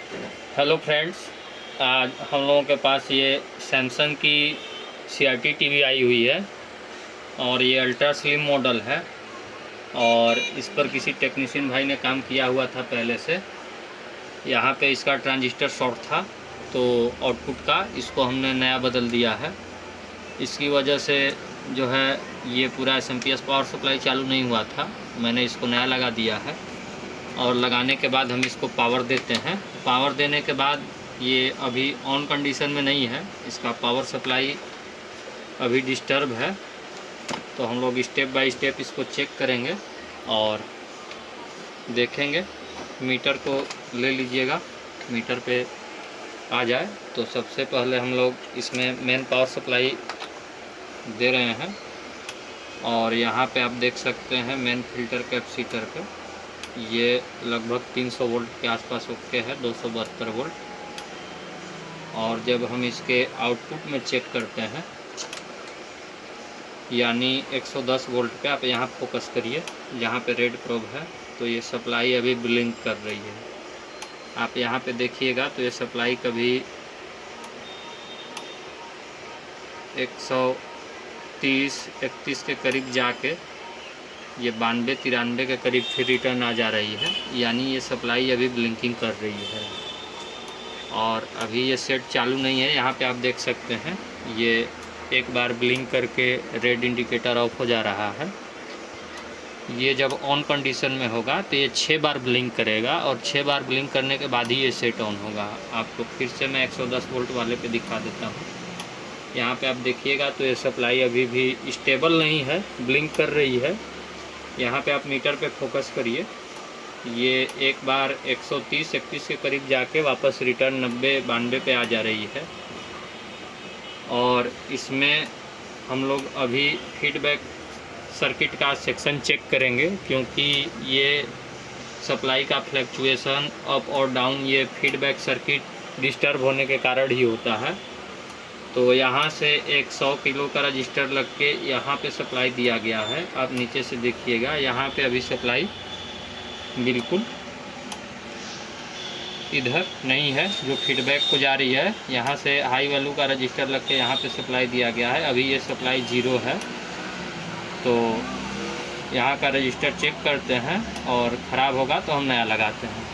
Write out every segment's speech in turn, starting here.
Hello friends, आज हम लोगों के पास ये सैमसंग की CRT टीवी आई हुई है और ये अल्ट्रा स्लिम मॉडल है। और इस पर किसी टेक्नीशियन भाई ने काम किया हुआ था पहले से। यहाँ पे इसका ट्रांजिस्टर शॉर्ट था तो आउटपुट का इसको हमने नया बदल दिया है। इसकी वजह से जो है ये पूरा SMPS पावर सप्लाई चालू नहीं हुआ था, मैंने इसको नया लगा दिया है। और लगाने के बाद हम इसको पावर देते हैं। पावर देने के बाद ये अभी ऑन कंडीशन में नहीं है, इसका पावर सप्लाई अभी डिस्टर्ब है। तो हम लोग स्टेप बाय स्टेप इसको चेक करेंगे और देखेंगे। मीटर को ले लीजिएगा, मीटर पे आ जाए तो सबसे पहले हम लोग इसमें मेन पावर सप्लाई दे रहे हैं। और यहाँ पे आप देख सकते हैं मेन फिल्टर कैपेसिटर पे ये लगभग 300 वोल्ट के आसपास ओके है, 272 वोल्ट। और जब हम इसके आउटपुट में चेक करते हैं यानी 110 वोल्ट पे, आप यहाँ फोकस करिए जहाँ पे रेड प्रोब है, तो ये सप्लाई अभी ब्लिंक कर रही है। आप यहाँ पे देखिएगा तो ये सप्लाई कभी 130-31 के करीब जाके ये 92-93 के करीब फिर रिटर्न आ जा रही है, यानी ये सप्लाई अभी ब्लिंकिंग कर रही है। और अभी ये सेट चालू नहीं है, यहाँ पे आप देख सकते हैं ये एक बार ब्लिंक करके रेड इंडिकेटर ऑफ हो जा रहा है। ये जब ऑन कंडीशन में होगा तो ये 6 बार ब्लिंक करेगा और 6 बार ब्लिंक करने के बाद ही ये सेट ऑन होगा। आपको फिर से मैं 110 वोल्ट वाले पे दिखा देता हूँ। यहाँ पे आप देखिएगा तो ये सप्लाई अभी भी स्टेबल नहीं है, ब्लिंक कर रही है। यहाँ पे आप मीटर पे फोकस करिए, ये एक बार 130-31 के करीब जाके वापस रिटर्न 90-92 पे आ जा रही है। और इसमें हम लोग अभी फीडबैक सर्किट का सेक्शन चेक करेंगे, क्योंकि ये सप्लाई का फ्लक्चुएशन अप और डाउन ये फीडबैक सर्किट डिस्टर्ब होने के कारण ही होता है। तो यहाँ से एक 100 किलो का रजिस्टर लग के यहाँ पे सप्लाई दिया गया है। आप नीचे से देखिएगा, यहाँ पे अभी सप्लाई बिल्कुल इधर नहीं है जो फीडबैक को जा रही है। यहाँ से हाई वैल्यू का रजिस्टर लग के यहाँ पे सप्लाई दिया गया है, अभी ये सप्लाई 0 है। तो यहाँ का रजिस्टर चेक करते हैं और ख़राब होगा तो हम नया लगाते हैं।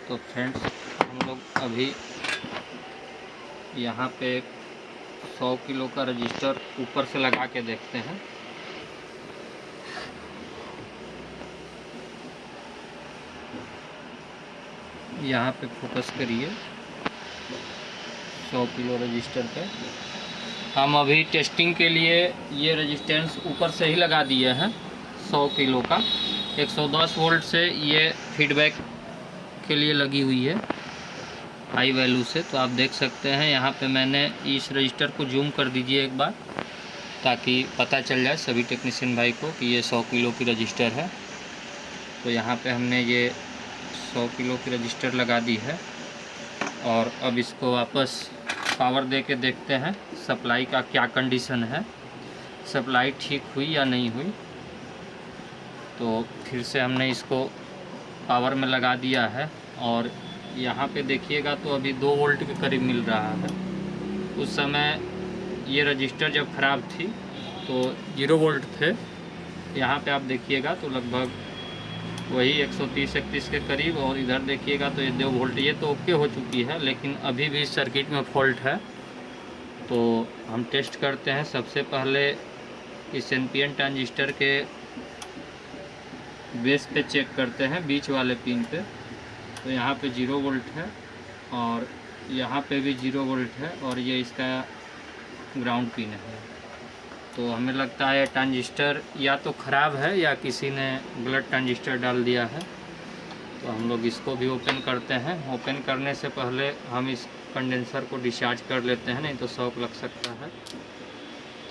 तो फ्रेंड्स, हम लोग अभी यहाँ पे 100 किलो का रजिस्टर ऊपर से लगा के देखते हैं। यहाँ पे फोकस करिए 100 किलो रजिस्टर पे। हम अभी टेस्टिंग के लिए ये रजिस्टेंस ऊपर से ही लगा दिए हैं 100 किलो का। 110 वोल्ट से ये फीडबैक के लिए लगी हुई है हाई वैल्यू से। तो आप देख सकते हैं यहाँ पे मैंने इस रजिस्टर को जूम कर दीजिए एक बार, ताकि पता चल जाए सभी टेक्नीशियन भाई को कि ये 100 किलो की रजिस्टर है। तो यहाँ पे हमने ये 100 किलो की रजिस्टर लगा दी है और अब इसको वापस पावर दे के देखते हैं सप्लाई का क्या कंडीशन है, सप्लाई ठीक हुई या नहीं हुई। तो फिर से हमने इसको पावर में लगा दिया है और यहाँ पे देखिएगा तो अभी 2 वोल्ट के करीब मिल रहा है। उस समय ये रजिस्टर जब ख़राब थी तो 0 वोल्ट थे। यहाँ पे आप देखिएगा तो लगभग वही 130-31 के करीब, और इधर देखिएगा तो ये 2 वोल्ट। ये तो ओके हो चुकी है, लेकिन अभी भी सर्किट में फॉल्ट है। तो हम टेस्ट करते हैं। सबसे पहले इस NPN ट्रांजिस्टर के बेस पे चेक करते हैं, बीच वाले पिन पे। तो यहाँ पे 0 वोल्ट है और यहाँ पे भी 0 वोल्ट है और ये इसका ग्राउंड पिन है। तो हमें लगता है ट्रांजिस्टर या तो ख़राब है या किसी ने गलत ट्रांजिस्टर डाल दिया है। तो हम लोग इसको भी ओपन करते हैं। ओपन करने से पहले हम इस कंडेंसर को डिस्चार्ज कर लेते हैं, नहीं तो शॉक लग सकता है।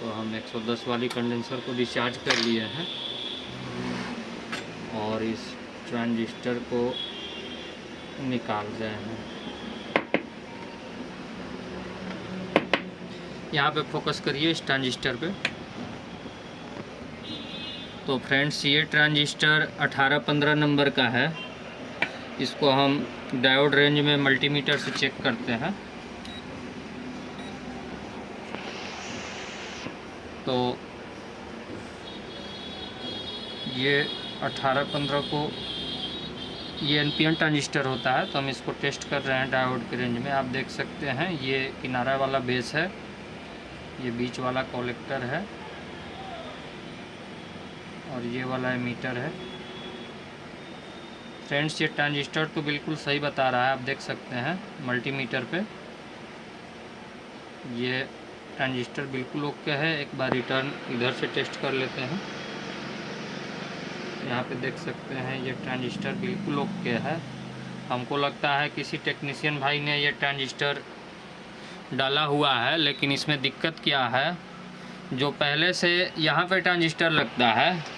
तो हम 110 वाली कंडेंसर को डिस्चार्ज कर लिए हैं और इस ट्रांजिस्टर को निकाल रहे हैं। यहाँ पे फोकस करिए इस ट्रांजिस्टर पे। तो फ्रेंड्स ये ट्रांजिस्टर 1815 नंबर का है। इसको हम डायोड रेंज में मल्टीमीटर से चेक करते हैं। तो ये 1815 को ये NPN ट्रांजिस्टर होता है, तो हम इसको टेस्ट कर रहे हैं डायोड के रेंज में। आप देख सकते हैं ये किनारा वाला बेस है, ये बीच वाला कलेक्टर है और ये वाला एमीटर है। फ्रेंड्स ये ट्रांजिस्टर तो बिल्कुल सही बता रहा है, आप देख सकते हैं मल्टीमीटर पे ये ट्रांजिस्टर बिल्कुल ओके है। एक बार रिटर्न इधर से टेस्ट कर लेते हैं। यहाँ पे देख सकते हैं ये ट्रांजिस्टर बिल्कुल ओके है। हमको लगता है किसी टेक्नीशियन भाई ने ये ट्रांजिस्टर डाला हुआ है, लेकिन इसमें दिक्कत क्या है, जो पहले से यहाँ पे ट्रांजिस्टर लगता है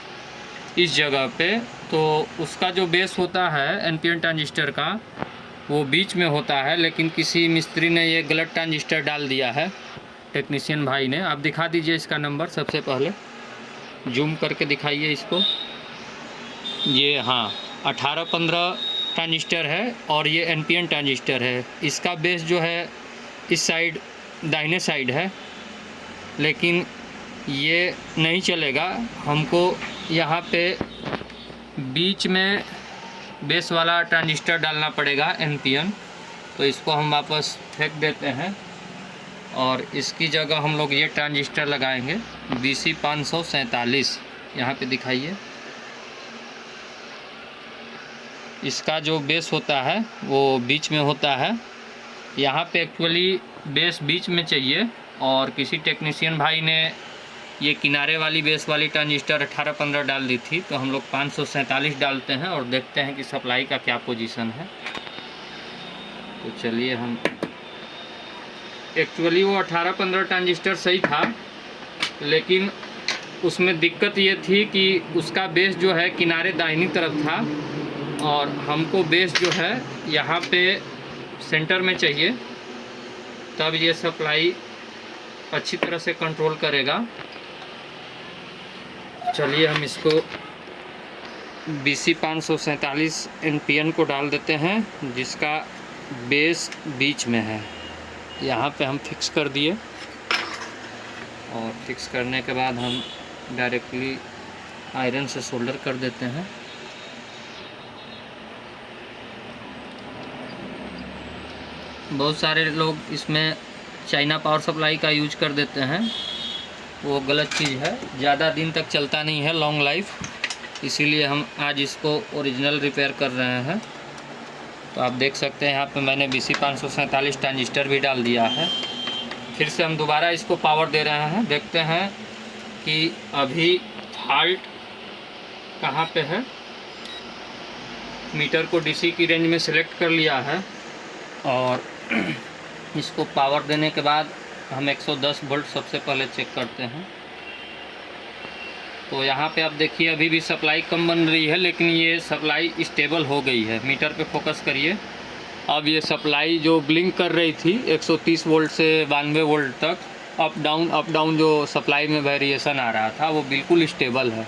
इस जगह पे, तो उसका जो बेस होता है NPN ट्रांजिस्टर का वो बीच में होता है, लेकिन किसी मिस्त्री ने ये गलत ट्रांजिस्टर डाल दिया है, टेक्नीशियन भाई ने। आप दिखा दीजिए इसका नंबर, सबसे पहले जूम करके दिखाइए इसको। ये हाँ 1815 ट्रांजिस्टर है और ये NPN ट्रांजिस्टर है। इसका बेस जो है इस साइड दाहिने साइड है, लेकिन ये नहीं चलेगा। हमको यहाँ पे बीच में बेस वाला ट्रांजिस्टर डालना पड़ेगा NPN। तो इसको हम वापस फेंक देते हैं और इसकी जगह हम लोग ये ट्रांजिस्टर लगाएंगे BC 547। यहाँ पे दिखाइए, इसका जो बेस होता है वो बीच में होता है। यहाँ पे एक्चुअली बेस बीच में चाहिए और किसी टेक्नीशियन भाई ने ये किनारे वाली बेस वाली ट्रांजिस्टर 1815 डाल दी थी, तो हम लोग 547 डालते हैं और देखते हैं कि सप्लाई का क्या पोजीशन है। तो चलिए हम एक्चुअली वो 1815 ट्रांजिस्टर सही था, लेकिन उसमें दिक्कत ये थी कि उसका बेस जो है किनारे दाहिनी तरफ था और हमको बेस जो है यहाँ पे सेंटर में चाहिए, तब ये सप्लाई अच्छी तरह से कंट्रोल करेगा। चलिए हम इसको BC 547 NPN को डाल देते हैं, जिसका बेस बीच में है। यहाँ पे हम फिक्स कर दिए और फिक्स करने के बाद हम डायरेक्टली आयरन से सोल्डर कर देते हैं। बहुत सारे लोग इसमें चाइना पावर सप्लाई का यूज कर देते हैं, वो गलत चीज़ है, ज़्यादा दिन तक चलता नहीं है, लॉन्ग लाइफ। इसीलिए हम आज इसको ओरिजिनल रिपेयर कर रहे हैं। तो आप देख सकते हैं यहाँ पे मैंने BC 547 ट्रांजिस्टर भी डाल दिया है। फिर से हम दोबारा इसको पावर दे रहे हैं, देखते हैं कि अभी फॉल्ट कहाँ पे है। मीटर को DC की रेंज में सिलेक्ट कर लिया है और इसको पावर देने के बाद हम 110 वोल्ट सबसे पहले चेक करते हैं। तो यहाँ पे आप देखिए अभी भी सप्लाई कम बन रही है, लेकिन ये सप्लाई स्टेबल हो गई है। मीटर पे फोकस करिए, अब ये सप्लाई जो ब्लिंक कर रही थी 130 वोल्ट से 92 वोल्ट तक, अप डाउन जो सप्लाई में वेरिएशन आ रहा था वो बिल्कुल स्टेबल है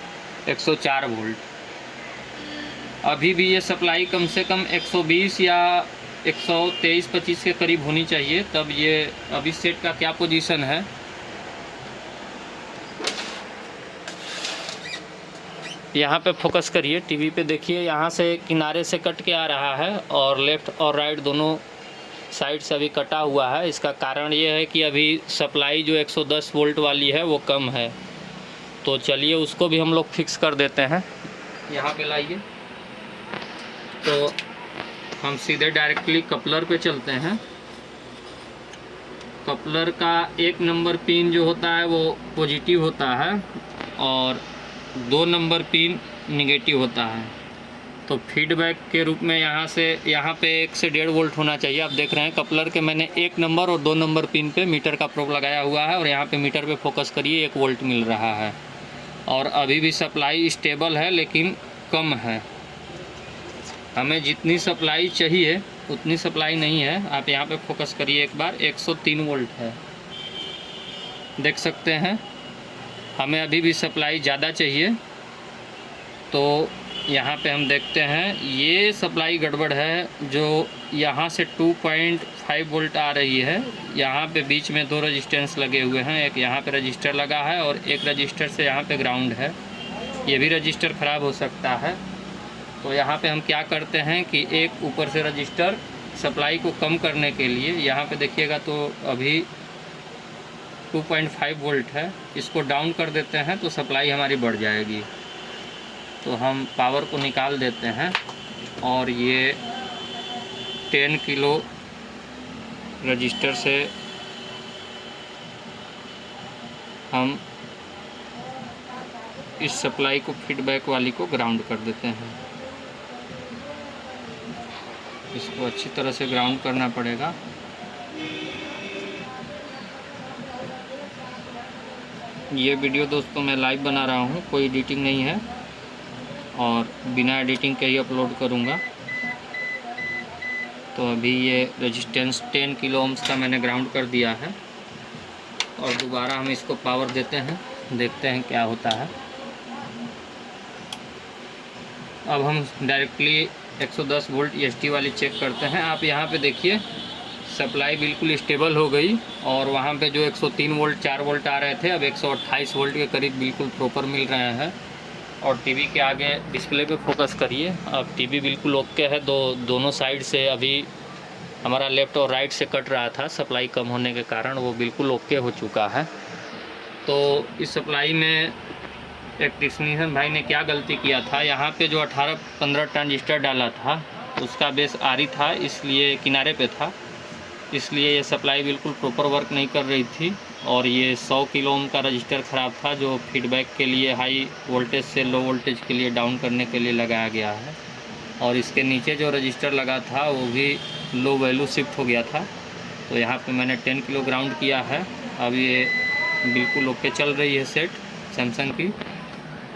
104 वोल्ट। अभी भी ये सप्लाई कम से कम 120 या 123-25 के करीब होनी चाहिए, तब ये अभी सेट का क्या पोजीशन है। यहाँ पे फोकस करिए, टीवी पे देखिए, यहाँ से किनारे से कट के आ रहा है और लेफ़्ट और राइट दोनों साइड से अभी कटा हुआ है। इसका कारण ये है कि अभी सप्लाई जो 110 वोल्ट वाली है वो कम है। तो चलिए उसको भी हम लोग फिक्स कर देते हैं। यहाँ पे लाइए, तो हम सीधे डायरेक्टली कपलर पे चलते हैं। कपलर का 1 नंबर पिन जो होता है वो पॉजिटिव होता है और 2 नंबर पिन निगेटिव होता है। तो फीडबैक के रूप में यहाँ पे 1 से 1.5 वोल्ट होना चाहिए। आप देख रहे हैं कपलर के मैंने 1 नंबर और 2 नंबर पिन पे मीटर का प्रोब लगाया हुआ है और यहाँ पे मीटर पे फोकस करिए 1 वोल्ट मिल रहा है और अभी भी सप्लाई स्टेबल है, लेकिन कम है। हमें जितनी सप्लाई चाहिए उतनी सप्लाई नहीं है। आप यहाँ पे फोकस करिए एक बार, 103 वोल्ट है, देख सकते हैं। हमें अभी भी सप्लाई ज़्यादा चाहिए तो यहाँ पे हम देखते हैं ये सप्लाई गड़बड़ है, जो यहाँ से 2.5 वोल्ट आ रही है। यहाँ पे बीच में 2 रजिस्टेंस लगे हुए हैं, एक यहाँ पे रजिस्टर लगा है और एक रजिस्टर से यहाँ पे ग्राउंड है। ये भी रजिस्टर ख़राब हो सकता है। तो यहाँ पे हम क्या करते हैं कि एक ऊपर से रजिस्टर सप्लाई को कम करने के लिए, यहाँ पे देखिएगा तो अभी 2.5 वोल्ट है, इसको डाउन कर देते हैं तो सप्लाई हमारी बढ़ जाएगी। तो हम पावर को निकाल देते हैं और ये 10 किलो रजिस्टर से हम इस सप्लाई को फीडबैक वाली को ग्राउंड कर देते हैं। इसको अच्छी तरह से ग्राउंड करना पड़ेगा। ये वीडियो दोस्तों मैं लाइव बना रहा हूँ, कोई एडिटिंग नहीं है और बिना एडिटिंग के ही अपलोड करूँगा। तो अभी ये रेजिस्टेंस 10 किलो ओम्स का मैंने ग्राउंड कर दिया है और दोबारा हम इसको पावर देते हैं, देखते हैं क्या होता है। अब हम डायरेक्टली 110 वोल्ट EST वाली चेक करते हैं। आप यहाँ पे देखिए सप्लाई बिल्कुल स्टेबल हो गई और वहाँ पे जो 103 वोल्ट 4 वोल्ट आ रहे थे, अब 128 वोल्ट के करीब बिल्कुल प्रॉपर मिल रहे हैं। और टीवी के आगे डिस्प्ले पे फोकस करिए। अब टीवी बिल्कुल ओके है। दोनों साइड से अभी हमारा लेफ़्ट और राइट से कट रहा था सप्लाई कम होने के कारण, वो बिल्कुल ओके हो चुका है। तो इस सप्लाई में एक टेक्नीशियन भाई ने क्या गलती किया था, यहाँ पे जो 18-15 ट्रांजिस्टर डाला था उसका बेस आरी था, इसलिए किनारे पे था, इसलिए ये सप्लाई बिल्कुल प्रॉपर वर्क नहीं कर रही थी। और ये 100 किलो ओम का रजिस्टर ख़राब था, जो फीडबैक के लिए हाई वोल्टेज से लो वोल्टेज के लिए डाउन करने के लिए लगाया गया है। और इसके नीचे जो रजिस्टर लगा था वो भी लो वैल्यू शिफ्ट हो गया था। तो यहाँ पे मैंने 10 किलो ग्राउंड किया है। अब ये बिल्कुल ओके चल रही है सेट सैमसंग की।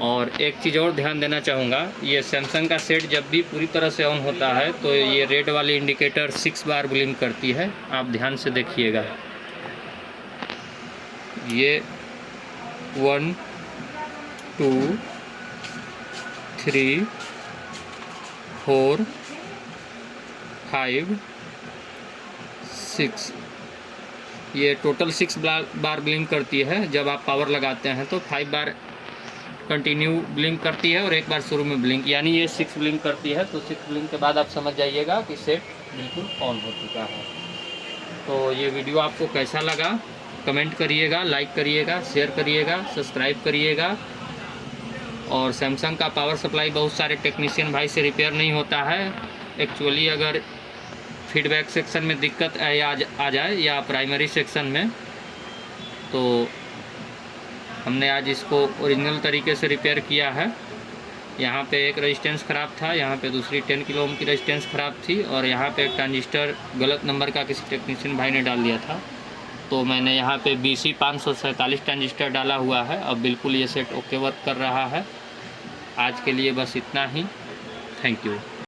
और एक चीज़ और ध्यान देना चाहूँगा, ये सैमसंग का सेट जब भी पूरी तरह से ऑन होता है तो ये रेड वाली इंडिकेटर 6 बार ब्लिंक करती है। आप ध्यान से देखिएगा, ये 1 2 3 4 5 6, ये टोटल 6 बार ब्लिंक करती है। जब आप पावर लगाते हैं तो 5 बार कंटिन्यू ब्लिंक करती है और एक बार शुरू में ब्लिंक, यानी ये 6 ब्लिंक करती है। तो 6 ब्लिंक के बाद आप समझ जाइएगा कि सेट बिल्कुल ऑन हो चुका है। तो ये वीडियो आपको कैसा लगा कमेंट करिएगा, लाइक करिएगा, शेयर करिएगा, सब्सक्राइब करिएगा। और सैमसंग का पावर सप्लाई बहुत सारे टेक्नीशियन भाई से रिपेयर नहीं होता है। एक्चुअली अगर फीडबैक सेक्शन में दिक्कत आ जाए या प्राइमरी सेक्शन में, तो हमने आज इसको ओरिजिनल तरीके से रिपेयर किया है। यहाँ पे एक रेजिस्टेंस ख़राब था, यहाँ पे दूसरी 10 किलो ओम की रेजिस्टेंस ख़राब थी और यहाँ पे एक ट्रांजिस्टर गलत नंबर का किसी टेक्नीशियन भाई ने डाल दिया था। तो मैंने यहाँ पे BC 547 ट्रांजिस्टर डाला हुआ है। अब बिल्कुल ये सेट ओके वर्क कर रहा है। आज के लिए बस इतना ही। Thank you.